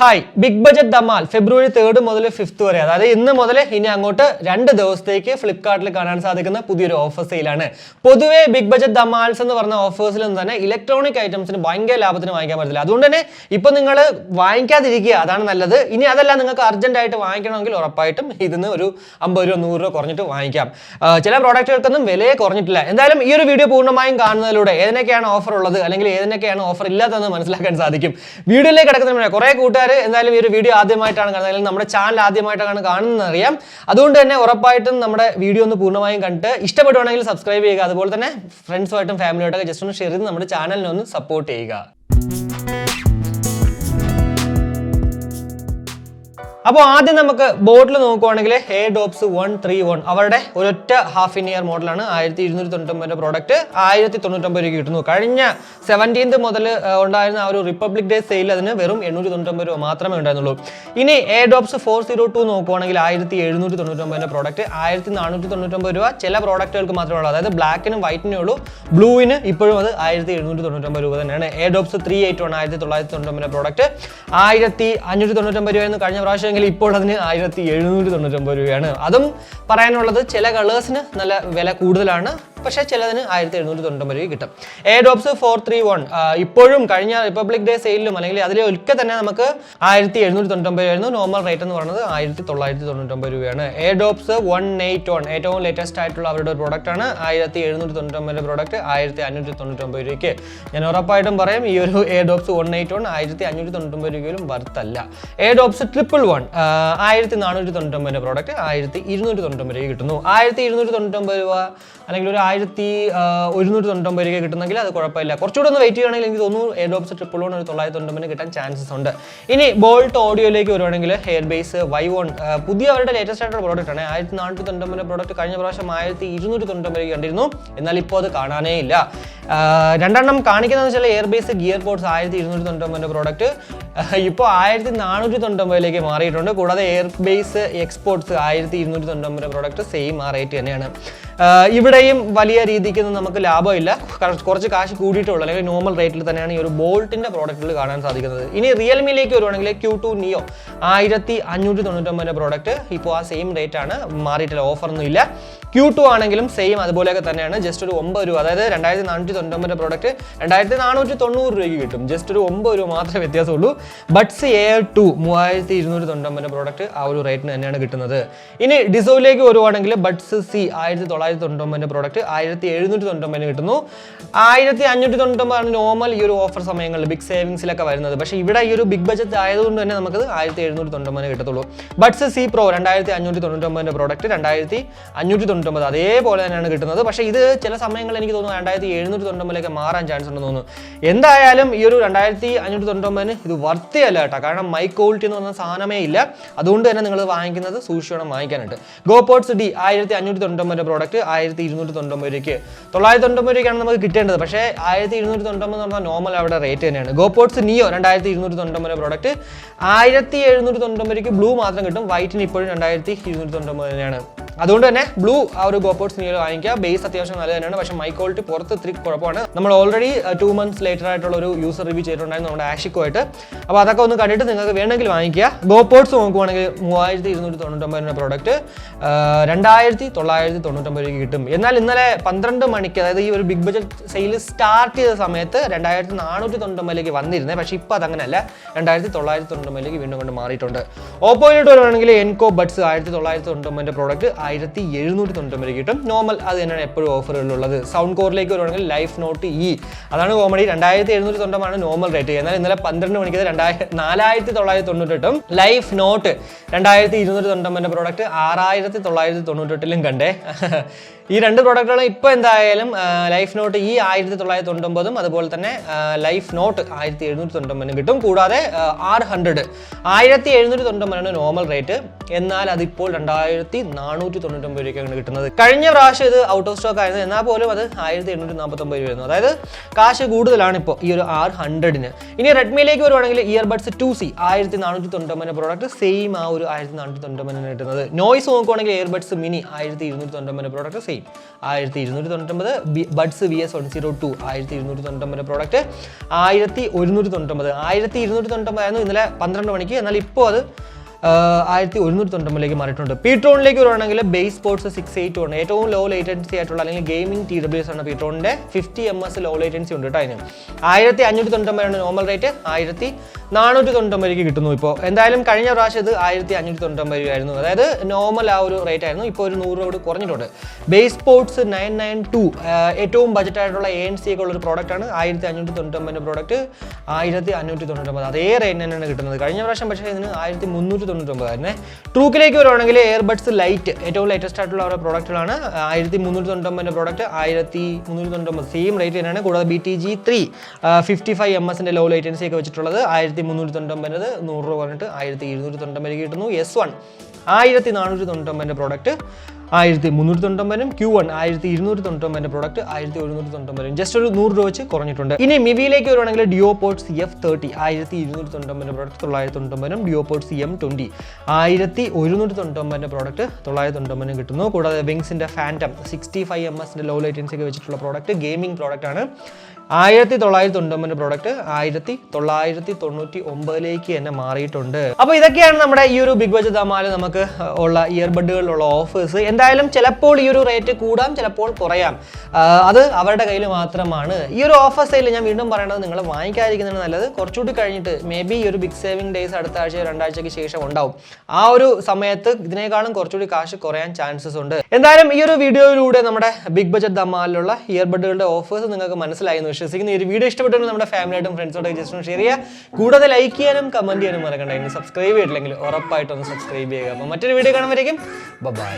Hi big budget Dhamaal ഫെബ്രുവരി 3 മുതൽ 5 വരെ അതായത് ഇന്ന് മുതൽ ഇനി അങ്ങോട്ട് 2 ദിവസത്തേക്ക് ഫ്ലിപ്കാർട്ടിൽ കാണാൻ സാധിക്കുന്ന പുതിയൊരു ഓഫർ സെയിലാണ്. പൊതുവെ ബിഗ് ബജറ്റ് ധമാൽസ് എന്ന് പറഞ്ഞ ഓഫേഴ്സിൽ നിന്ന് തന്നെ ഇലക്ട്രോണിക് ഐറ്റംസിന് ഭയങ്കര ലാഭത്തിന് വാങ്ങിക്കാൻ പറ്റില്ല. അതുകൊണ്ട് തന്നെ ഇപ്പൊ നിങ്ങൾ വാങ്ങിക്കാതിരിക്കുക, അതാണ് നല്ലത്. ഇനി അതല്ല നിങ്ങൾക്ക് അർജന്റ് ആയിട്ട് വാങ്ങിക്കണമെങ്കിൽ ഉറപ്പായിട്ടും ഇതിന് ഒരു 50 രൂപ 100 രൂപ കുറഞ്ഞിട്ട് വാങ്ങിക്കാം. ചില പ്രോഡക്റ്റുകൾക്കൊന്നും വിലയെ കുറഞ്ഞിട്ടില്ല. എന്തായാലും ഈ ഒരു വീഡിയോ പൂർണ്ണമായും കാണുന്നതിലൂടെ ഏതിനൊക്കെയാണ് ഓഫർ ഉള്ളത് അല്ലെങ്കിൽ ഏതിനൊക്കെയാണ് ഓഫർ ഇല്ലാത്തതെന്ന് മനസ്സിലാക്കാൻ സാധിക്കും. വീഡിയോയിലേക്ക് കിടക്കുന്നതിന് കുറെ കൂട്ടുകാർ എന്തായാലും ഈ ഒരു വീഡിയോ ആദ്യമായിട്ടാണ് കാണുന്നത് അല്ലെങ്കിൽ നമ്മുടെ ചാനൽ ആദ്യമായിട്ടാണ് കാണുന്നത് അറിയാം. അതുകൊണ്ട് തന്നെ ഉറപ്പായിട്ടും നമ്മുടെ വീഡിയോ ഒന്ന് പൂർണ്ണമായും കണ്ടിട്ട് ഇഷ്ടപ്പെടുവാണെങ്കിൽ സബ്സ്ക്രൈബ് ചെയ്യുക. അതുപോലെ തന്നെ ഫ്രണ്ട്സുമായിട്ടും ഫാമിലിയായിട്ടൊക്കെ ജസ്റ്റ് ഒന്ന് ഷെയർ ചെയ്ത് നമ്മുടെ ചാനലിനെ ഒന്ന് സപ്പോർട്ട് ചെയ്യുക. അപ്പോൾ ആദ്യം നമുക്ക് ബോട്ടിൽ നോക്കുവാണെങ്കിൽ Earbuds 131 അവരുടെ ഒരൊറ്റ ഹാഫ് ഇൻ ഇയർ മോഡലാണ്. 1299 പ്രോഡക്റ്റ് 1099 രൂപ കിട്ടുന്നു. കഴിഞ്ഞ 17th മുതൽ ഉണ്ടായിരുന്ന ആ ഒരു റിപ്പബ്ലിക് ഡേ സെയിൽ അതിന് വെറും 899 രൂപ മാത്രമേ ഉണ്ടായിരുന്നുള്ളൂ. ഇനി Earbuds 402 നോക്കുവാണെങ്കിൽ 1799 പ്രോഡക്റ്റ് 1499 രൂപ ചില പ്രോഡക്റ്റുകൾക്ക് മാത്രമേ ഉള്ളൂ. അതായത് ബ്ലാക്കിനും വൈറ്റിനും ഉള്ളൂ, ബ്ലൂവിന് ഇപ്പോഴും അത് 1799 രൂപ തന്നെയാണ്. Earbuds 381 1999 പ്രോഡക്റ്റ് 1599 രൂപയെന്ന് കഴിഞ്ഞ പ്രാവശ്യം ഇപ്പോൾ അതിന് 1799 രൂപയാണ്. അതും പറയാനുള്ളത് ചില കളേഴ്സിന് നല്ല വില കൂടുതലാണ്, പക്ഷേ ചിലതിന് 1799 രൂപ കിട്ടും. Earbuds 431 ഇപ്പോഴും കഴിഞ്ഞ റിപ്പബ്ലിക് ഡേ സെയിലും അല്ലെങ്കിൽ അതിലെ ഒക്കെ തന്നെ നമുക്ക് 1799 ആയിരുന്നു. നോർമൽ റേറ്റ് എന്ന് പറയുന്നത് 1999 രൂപയാണ്. Earbuds 181 ഏറ്റവും ലേറ്റസ്റ്റ് ആയിട്ടുള്ള അവരുടെ ഒരു പ്രോഡക്റ്റ് ആണ്. 1799 പ്രോഡക്റ്റ് 1599 രൂപയ്ക്ക്. ഞാൻ ഉറപ്പായിട്ടും പറയും ഈ ഒരു Earbuds 181 1599 രൂപയിലും വರ್ತല്ല. Earbuds 111 1499 പ്രോഡക്റ്റ് 1299 രൂപ കിട്ടുന്നു. 1299 രൂപ അല്ലെങ്കിൽ ഒരു 1199 രൂപ കിട്ടുന്നെങ്കിൽ അത് കുഴപ്പമില്ല. കുറച്ചുകൂടെ ഒന്ന് വെയിറ്റ് ചെയ്യുകയാണെങ്കിൽ എനിക്ക് തോന്നുന്നു Earbuds 111 ഒരു 999 കിട്ടാൻ ചാൻസസ് ഉണ്ട്. ഇനി ബോൾട്ട് ഓഡിയോയിലേക്ക് വരുവാണെങ്കിൽ Airbase Y1 പുതിയ അവരുടെ ലേറ്റസ്റ്റ് ആയിട്ടുള്ള പ്രോഡക്റ്റ് ആണ്. 1499 പ്രോഡക്റ്റ് കഴിഞ്ഞ പ്രാവശ്യം 1299 കണ്ടിരുന്നു, എന്നാൽ ഇപ്പോൾ അത് കാണാനേ ഇല്ല. രണ്ടെണ്ണം കാണിക്കുന്നതെന്ന് വെച്ചാൽ Airbase ഗിയർ പോർട്സ് 1299 പ്രോഡക്റ്റ് ഇപ്പോൾ 1499 മാറിയിട്ടുണ്ട്. കൂടാതെ Airbase എക്സ്പോർട്സ് 1299 പ്രോഡക്റ്റ് സെയിം ആ റേറ്റ് തന്നെയാണ്. ഇവിടെയും വലിയ രീതിക്ക് നമുക്ക് ലാഭമില്ല, കുറച്ച് കാശ് കൂടിയിട്ടുള്ളൂ അല്ലെങ്കിൽ നോർമൽ റേറ്റിൽ തന്നെയാണ് ഈ ഒരു ബോൾട്ടിന്റെ പ്രോഡക്റ്റുകൾ കാണാൻ സാധിക്കുന്നത്. ഇനി റിയൽമിയിലേക്ക് വരുവാണെങ്കിൽ Q2 Neo 1599 പ്രോഡക്റ്റ് ഇപ്പോൾ ആ സെയിം റേറ്റ് ആണ്, മാറിയിട്ടില്ല, ഓഫറൊന്നും ഇല്ല. Q2 ആണെങ്കിലും സെയിം അതുപോലെയൊക്കെ തന്നെയാണ്. ജസ്റ്റ് ഒരു 9 രൂപ, അതായത് 2499 പ്രോഡക്റ്റ് 2490 രൂപയ്ക്ക് കിട്ടും. ജസ്റ്റ് ഒരു 9 രൂപ മാത്രമേ വ്യത്യാസമുള്ളൂ. ബഡ്സ് Air 2 3299 പ്രോഡക്റ്റ് ആ ഒരു റേറ്റിന് തന്നെയാണ് കിട്ടുന്നത്. ഇനി ഡിസോയിലേക്ക് വരുവാണെങ്കിൽ ബഡ്സ് C 1999 പ്രോഡക്റ്റ് 1799 കിട്ടുന്നു. 1599 ആണ് നോർമൽ ഈ ഒരു ഓഫർ സമയങ്ങളിൽ ബിഗ് സേവിങ്സിലൊക്കെ വരുന്നത്. പക്ഷേ ഇവിടെ ഈ ഒരു ബിഗ് ബജറ്റ് ആയതുകൊണ്ട് തന്നെ നമുക്ക് 1799 കിട്ടത്തുള്ളൂ. ബഡ്സ് C Pro 2599 പ്രോഡക്റ്റ് 2599 അതേപോലെ തന്നെയാണ് കിട്ടുന്നത്. പക്ഷേ ഇത് ചില സമയങ്ങളിൽ എനിക്ക് തോന്നുന്നു 2799 മാറാൻ ചാൻസ് ഉണ്ടെന്ന് തോന്നുന്നു. എന്തായാലും ഈ ഒരു 2599 ഇത് വർത്തിയല്ല കേട്ടോ, കാരണം മൈ ക്വാളിറ്റി എന്ന് പറഞ്ഞ സാധനമേ ഇല്ല. അതുകൊണ്ട് തന്നെ നിങ്ങൾ വാങ്ങിക്കുന്നത് സൂക്ഷിക്കണം വാങ്ങിക്കാനായിട്ട്. ഗോപോർട്സ് D 1599 പ്രോഡക്റ്റ് 1299 രൂപയ്ക്ക് 999 രൂപയ്ക്കാണ് നമുക്ക് കിട്ടേണ്ടത്. പക്ഷേ 1299 എന്ന് പറഞ്ഞാൽ നോർമൽ അവിടെ റേറ്റ് തന്നെയാണ്. ഗോപോർട്സ് Neo 2299 പ്രോഡക്റ്റ് 1799 രൂപയ്ക്ക് ബ്ലൂ മാത്രം കിട്ടും. വൈറ്റിന് ഇപ്പോഴും 2299 തന്നെയാണ്. അതുകൊണ്ട് തന്നെ ബ്ലൂ ആ ഒരു ഗോപോർട്സ് Neo വാങ്ങിക്കുക. ബേസ് അത്യാവശ്യം നല്ല തന്നെയാണ്, പക്ഷേ മൈ ക്വാളിറ്റി പുറത്ത് ഇത്തിരി കുഴപ്പമാണ്. നമ്മൾ ഓൾറെഡി 2 months ലേറ്റർ ആയിട്ടുള്ള ഒരു യൂസർ റിവ്യൂ ചെയ്തിട്ടുണ്ടായിരുന്നു നമ്മുടെ ആഷിക്കുമായിട്ട്. അപ്പോൾ അതൊക്കെ ഒന്ന് കണ്ടിട്ട് നിങ്ങൾക്ക് വേണമെങ്കിൽ വാങ്ങിക്കുക. ഗോപോർട്സ് നോക്കുവാണെങ്കിൽ 3299 പ്രോഡക്റ്റ് 2999 രൂപയ്ക്ക് കിട്ടും. എന്നാൽ ഇന്നലെ 12 മണിക്ക് അതായത് ഈ ഒരു ബിഗ് ബജറ്റ് സെയിൽ സ്റ്റാർട്ട് ചെയ്ത സമയത്ത് 2499 വന്നിരുന്നത്. പക്ഷേ ഇപ്പോൾ അതങ്ങനെയല്ല, 2999 വീണ്ടും കൊണ്ട് മാറിയിട്ടുണ്ട്. ഓപ്പോയിലോട്ട് വരുവാണെങ്കിൽ എൻകോ ബഡ്സ് 1999 പ്രോഡക്റ്റ് 1799 കിട്ടും. നോർമൽ അത് തന്നെയാണ് എപ്പോഴും ഓഫറുകളുള്ളത്. സൗണ്ട് കോറിലേക്ക് വരുവാണെങ്കിൽ ലൈഫ് നോട്ട് E അതാണ് കോമഡി, 2790 നോർമൽ റേറ്റ്. എന്നാൽ ഇന്നലെ 12 മണിക്ക് 4998 ലൈഫ് നോട്ട് 2299 പ്രോഡക്റ്റ് 6998 കണ്ടേ. ഈ രണ്ട് പ്രോഡക്റ്റുകളും ഇപ്പോൾ എന്തായാലും ലൈഫ് നോട്ട് E 1999 അതുപോലെ തന്നെ ലൈഫ് നോട്ട് 1799 കിട്ടും. കൂടാതെ R100 1799 നോർമൽ റേറ്റ്. എന്നാൽ അതിപ്പോൾ 2499 രൂപയ്ക്കാണ് കിട്ടുന്നത്. കഴിഞ്ഞ പ്രാവശ്യം ഇത് ഔട്ട് ഓഫ് സ്റ്റോക്ക് ആയിരുന്നു, എന്നാൽ പോലും അത് 1849 രൂപ വരുന്നു. അതായത് കാശ് കൂടുതലാണ് ഇപ്പോൾ ഈ ഒരു R100-ന്. ഇനി റെഡ്മിയിലേക്ക് വരുവാണെങ്കിൽ ഇയർബഡ്സ് 2C 1499 പ്രോഡക്റ്റ് സെയിം ആ ഒരു 1499 കിട്ടുന്നത്. നോയ്സ് നോക്കുവാണെങ്കിൽ earbuds mini 1299 product same 1299. Buds VS102 1299 product 1199. 1299 ആയിരുന്നു ഇന്നലെ 12 മണിക്ക്, എന്നാൽ ഇപ്പോൾ അത് 1199 മാറിയിട്ടുണ്ട്. പീട്രോണിലേക്ക് വരുവാണെങ്കിൽ ബേസ് സ്പോർട്സ് 681 ഏറ്റവും ലോ ലേറ്റൻസി ആയിട്ടുള്ള അല്ലെങ്കിൽ ഗെയിമിംഗ് TWS ആണ് പീട്രോണിന്റെ. 50 ms ലോ ലേറ്റൻസി ഉണ്ട് കേട്ടോ. അതിന് 1599 നോർമൽ റേറ്റ്, 1499 കിട്ടുന്നു ഇപ്പോൾ. എന്തായാലും കഴിഞ്ഞ പ്രാവശ്യം ഇത് 1599 ആയിരുന്നു, അതായത് നോർമൽ ആ ഒരു റേറ്റ് ആയിരുന്നു. ഇപ്പോൾ ഒരു 100 രൂപ കുറഞ്ഞിട്ടുണ്ട്. ബേസ് സ്പോർട്സ് 992 ഏറ്റവും ബജറ്റ് ആയിട്ടുള്ള ANC ഒക്കെ ഉള്ള ഒരു പ്രോഡക്റ്റ് ആണ്. 1599 പ്രോഡക്റ്റ് 1599 അതേ റേറ്റ് തന്നെയാണ് കിട്ടുന്നത്. കഴിഞ്ഞ പ്രാവശ്യം പക്ഷേ ഇതിന് 1399 ആയിരുന്നേ. ട്രൂക്കിലേക്ക് വരുവാണെങ്കിൽ എയർബഡ്സ് ലൈറ്റ് ഏറ്റവും ലേറ്റസ്റ്റ് ആയിട്ടുള്ള ഓരോ പ്രോഡക്റ്റുകളാണ്. 1399 പ്രോഡക്റ്റ് 1399 സെയിം റേറ്റ് തന്നെയാണ്. കൂടാതെ BTG3 55 ms ലോ ലേറ്റൻസി ഒക്കെ വെച്ചിട്ടുള്ളത് 1399 100 രൂപ പറഞ്ഞിട്ട് 1799 കിട്ടുന്നു. S1 1499 product 1399, Q1 1299 product 1199, just ഒരു 100 രൂപ വെച്ച് കുറഞ്ഞിട്ടുണ്ട്. ഇനി മിവിയിലേക്ക് വരുവാണെങ്കിൽ ഡിയോപോർട്സ് F30 1299 പ്രോഡക്റ്റ് 999, ഡിയോപോർട്സ് M20 1199 പ്രോഡക്റ്റ് 999 കിട്ടുന്നു. കൂടാതെ വിങ്സിന്റെ ഫാൻറ്റം 65 ms ലോ ലേറ്റൻസി ഒക്കെ വെച്ചിട്ടുള്ള പ്രോഡക്റ്റ് ഗെയിമിംഗ് പ്രോഡക്റ്റ് ആണ്. 1999 പ്രോഡക്റ്റ് 1999 തന്നെ മാറിയിട്ടുണ്ട്. അപ്പോൾ ഇതൊക്കെയാണ് നമ്മുടെ ഈ ഒരു ബിഗ് ബജറ്റ് ധമാൽ നമുക്ക് ഉള്ള ഇയർബഡുകളിലുള്ള ഓഫേഴ്സ്. എന്തായാലും ചിലപ്പോൾ ഈ ഒരു റേറ്റ് കൂടാം, ചിലപ്പോൾ കുറയാം, അത് അവരുടെ കയ്യിൽ മാത്രമാണ്. ഈ ഒരു ഓഫർ സെയിൽ ഞാൻ വീണ്ടും പറയണത് നിങ്ങൾ വാങ്ങിക്കാതിരിക്കുന്നതാണ് നല്ലത്. കുറച്ചുകൂടി കഴിഞ്ഞിട്ട് മേ ബി ഈ ഒരു ബിഗ് സേവിംഗ് ഡേയ്സ് അടുത്ത ആഴ്ച 2 ആഴ്ചയ്ക്ക് ശേഷം ഉണ്ടാവും. ആ ഒരു സമയത്ത് ഇതിനേക്കാളും കുറച്ചുകൂടി കാശ് കുറയാൻ ചാൻസസ് ഉണ്ട്. എന്തായാലും ഈ ഒരു വീഡിയോയിലൂടെ നമ്മുടെ ബിഗ് ബജറ്റ് ധമാലിലുള്ള ഇയർബഡുകളുടെ ഓഫേഴ്സ് നിങ്ങൾക്ക് മനസ്സിലായി എന്ന് വിശ്വസിക്കുന്നു. ഈ ഒരു വീഡിയോ ഇഷ്ടപ്പെട്ടെങ്കിൽ നമ്മുടെ ഫാമിലിയായിട്ടും ഫ്രണ്ട്സോടും ജസ്റ്റ് ഷെയർ ചെയ്യുക. കൂടാതെ ലൈക്ക് ചെയ്യാനും കമന്റ് ചെയ്യാനും മറക്കണ്ട. ഇനി സബ്സ്ക്രൈബ് ചെയ്തിട്ടില്ലെങ്കിൽ ഉറപ്പായിട്ടൊന്ന് സബ്സ്ക്രൈബ് ചെയ്യുക. അപ്പോൾ മറ്റൊരു വീഡിയോ കാണുമ്പോഴേക്കും ബൈ.